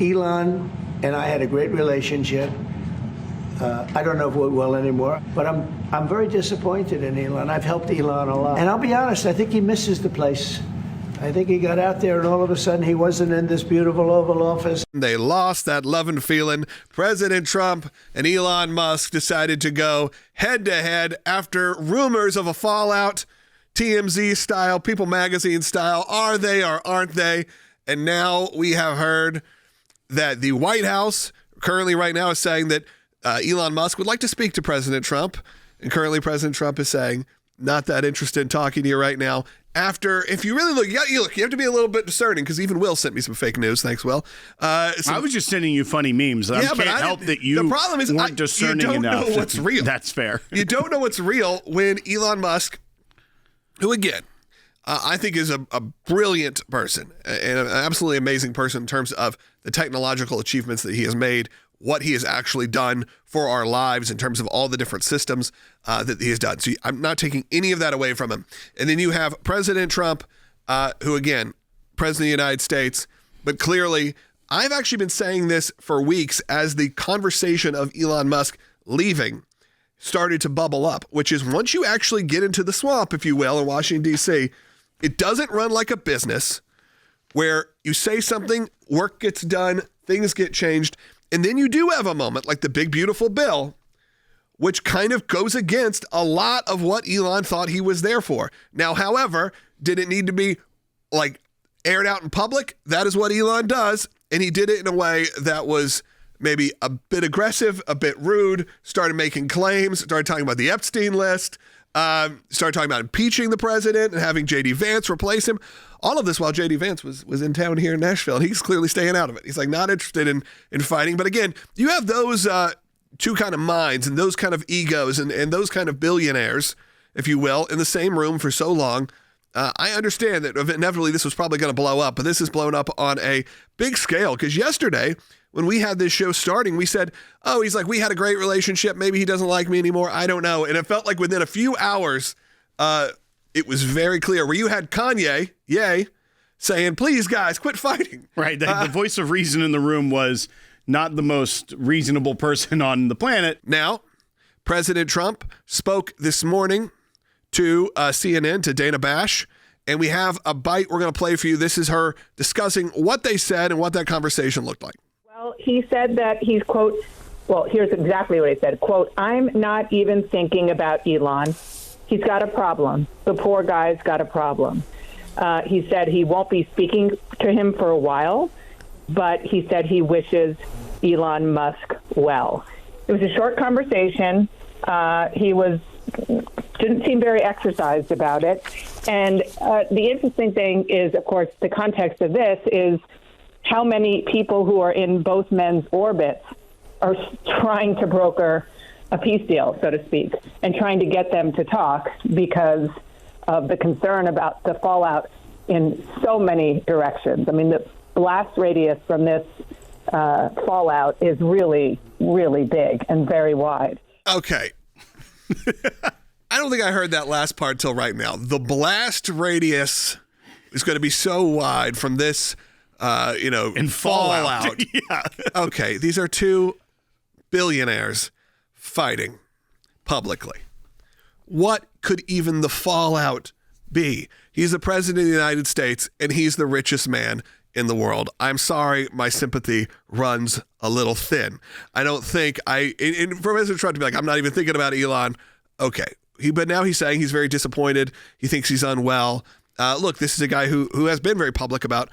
Elon and I had a great relationship. I don't know if we will anymore, but I'm very disappointed in Elon. I've helped Elon a lot. And I'll be honest, I think he misses the place. I think he got out there and all of a sudden he wasn't in this beautiful Oval Office. They lost that love and feeling. President Trump and Elon Musk decided to go head to head after rumors of a fallout, TMZ style, People Magazine style. Are they or aren't they? And now we have heard that the White House currently right now is saying that Elon Musk would like to speak to President Trump. And currently President Trump is saying, not that interested in talking to you right now. After, if you really look, you have to be a little bit discerning because even Will sent me some fake news. Thanks, Will. I was just sending you funny memes. I can't help that you the problem is, weren't discerning enough. You don't know what's real. That's fair. You don't know what's real when Elon Musk, who again, I think is a brilliant person and an absolutely amazing person in terms of the technological achievements that he has made, what he has actually done for our lives in terms of all the different systems that he has done. So I'm not taking any of that away from him. And then you have President Trump, who again, President of the United States, but clearly I've actually been saying this for weeks as the conversation of Elon Musk leaving started to bubble up, which is once you actually get into the swamp, if you will, in Washington, D.C., it doesn't run like a business where you say something, work gets done, things get changed, and then you do have a moment like the big, beautiful bill, which kind of goes against a lot of what Elon thought he was there for. Now, however, did it need to be like aired out in public? That is what Elon does, and he did it in a way that was maybe a bit aggressive, a bit rude, started making claims, started talking about the Epstein list, started talking about impeaching the president and having J.D. Vance replace him. All of this while J.D. Vance was in town here in Nashville, and he's clearly staying out of it. He's like not interested in fighting. But again, you have those two kind of minds and those kind of egos and those kind of billionaires, if you will, in the same room for so long. I understand that inevitably this was probably going to blow up, but this is blown up on a big scale because yesterday when we had this show starting, we said, oh, he's like, we had a great relationship. Maybe he doesn't like me anymore. I don't know. And it felt like within a few hours, it was very clear where you had Kanye, saying, please, guys, quit fighting. Right. The voice of reason in the room was not the most reasonable person on the planet. Now, President Trump spoke this morning to CNN, to Dana Bash, and we have a bite we're going to play for you. This is her discussing what they said and what that conversation looked like. Well, he said that he's, quote, well, here's exactly what he said, quote, I'm not even thinking about Elon. He's got a problem. The poor guy's got a problem. He said he won't be speaking to him for a while, but he said he wishes Elon Musk well. It was a short conversation. He didn't seem very exercised about it. And the interesting thing is, of course, the context of this is how many people who are in both men's orbits are trying to broker a peace deal, so to speak, and trying to get them to talk because of the concern about the fallout in so many directions. I mean, the blast radius from this fallout is really, really big and very wide. Okay. I don't think I heard that last part till right now. The blast radius is going to be so wide from this, and fallout. Yeah. Okay, these are two billionaires fighting publicly. What could even the fallout be? He's the president of the United States, and he's the richest man in the world. I'm sorry, my sympathy runs a little thin. I don't think for President Trump to be like, I'm not even thinking about Elon. Okay. But now he's saying he's very disappointed. He thinks he's unwell. Look, this is a guy who has been very public about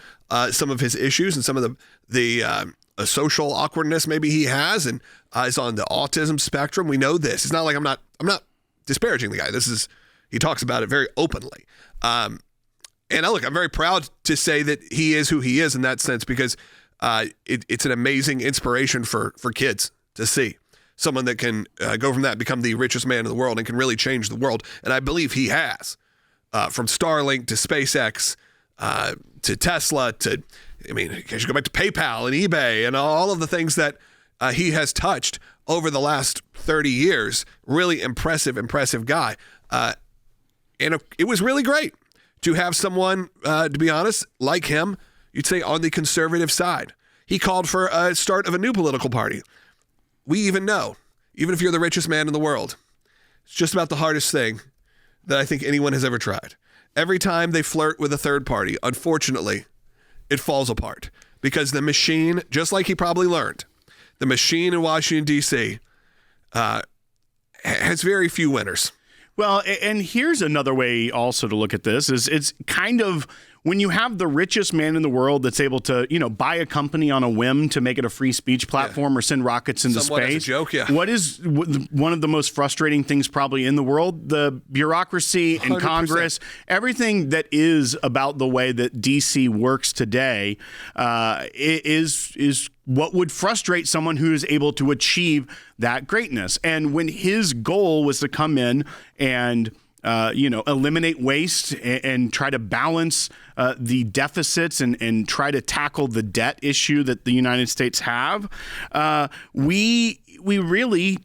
some of his issues and some of the social awkwardness maybe he has, and is on the autism spectrum. We know this. It's not like I'm not disparaging the guy. He talks about it very openly. And look, I'm very proud to say that he is who he is in that sense because it's an amazing inspiration for kids to see. Someone that can go from that, become the richest man in the world and can really change the world. And I believe he has. From Starlink to SpaceX to Tesla to, you should go back to PayPal and eBay and all of the things that he has touched over the last 30 years. Really impressive guy. And it was really great to have someone, to be honest, like him, you'd say on the conservative side. He called for a start of a new political party. We even know, even if you're the richest man in the world, it's just about the hardest thing that I think anyone has ever tried. Every time they flirt with a third party, unfortunately, it falls apart because the machine, just like he probably learned, the machine in Washington, D.C. Has very few winners. Well, and here's another way also to look at this is it's kind of when you have the richest man in the world that's able to, buy a company on a whim to make it a free speech platform or send rockets into Somewhat space. as a joke, yeah. What is one of the most frustrating things probably in the world? The bureaucracy in 100%. Congress, everything that is about the way that DC works today is what would frustrate someone who is able to achieve that greatness. And when his goal was to come in and eliminate waste and try to balance the deficits and try to tackle the debt issue that the United States have, we really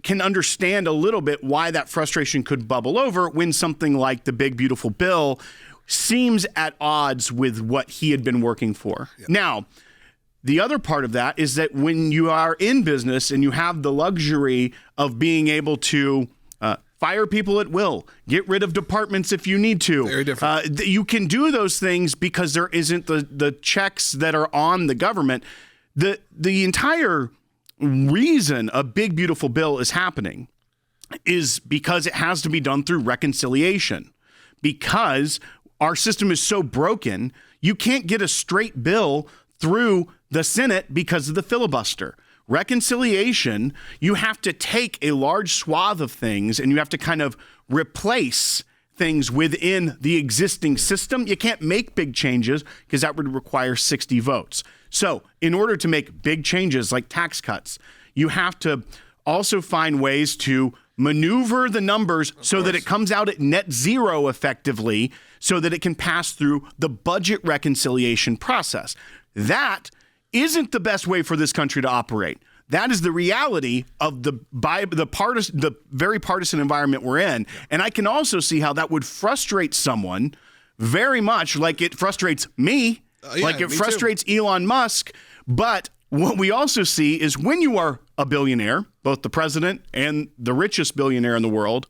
can understand a little bit why that frustration could bubble over when something like the big, beautiful bill seems at odds with what he had been working for. Yeah. Now, the other part of that is that when you are in business and you have the luxury of being able to fire people at will, get rid of departments if you need to. Very different. You can do those things because there isn't the checks that are on the government. The entire reason a big, beautiful bill is happening is because it has to be done through reconciliation. Because our system is so broken, you can't get a straight bill through the Senate because of the filibuster. Reconciliation, you have to take a large swath of things and you have to kind of replace things within the existing system. You can't make big changes because that would require 60 votes. So in order to make big changes like tax cuts, you have to also find ways to maneuver the numbers so that it comes out at net zero effectively so that it can pass through the budget reconciliation process. That isn't the best way for this country to operate. That is the reality of the very partisan environment we're in. And I can also see how that would frustrate someone very much like it frustrates me, like it frustrates Elon Musk. But what we also see is when you are a billionaire, both the president and the richest billionaire in the world,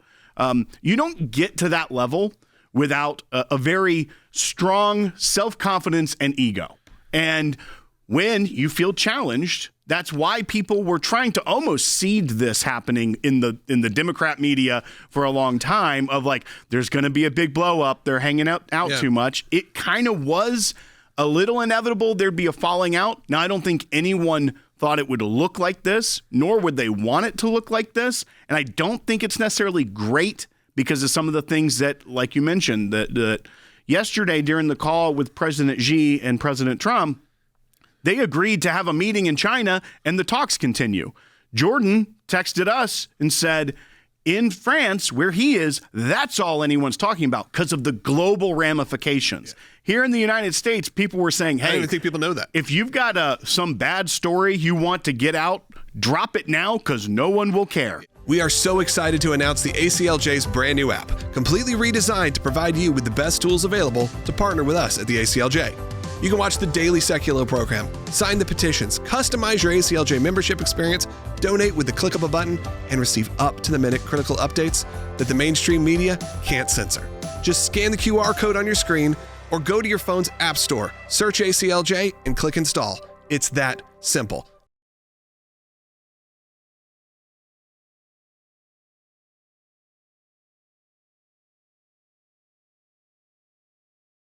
you don't get to that level without a very strong self-confidence and ego. And when you feel challenged, that's why people were trying to almost seed this happening in the Democrat media for a long time of like, there's going to be a big blow up. They're hanging out too much. It kind of was a little inevitable. There'd be a falling out. Now, I don't think anyone thought it would look like this, nor would they want it to look like this. And I don't think it's necessarily great because of some of the things that, like you mentioned, that yesterday during the call with President Xi and President Trump, they agreed to have a meeting in China and the talks continue. Jordan texted us and said, in France, where he is, that's all anyone's talking about because of the global ramifications. Yeah. Here in the United States, people were saying, hey, I don't even think people know that. If you've got some bad story you want to get out, drop it now because no one will care. We are so excited to announce the ACLJ's brand new app, completely redesigned to provide you with the best tools available to partner with us at the ACLJ. You can watch the daily Seculo program, sign the petitions, customize your ACLJ membership experience, donate with the click of a button, and receive up-to-the-minute critical updates that the mainstream media can't censor. Just scan the QR code on your screen or go to your phone's app store, search ACLJ, and click install. It's that simple.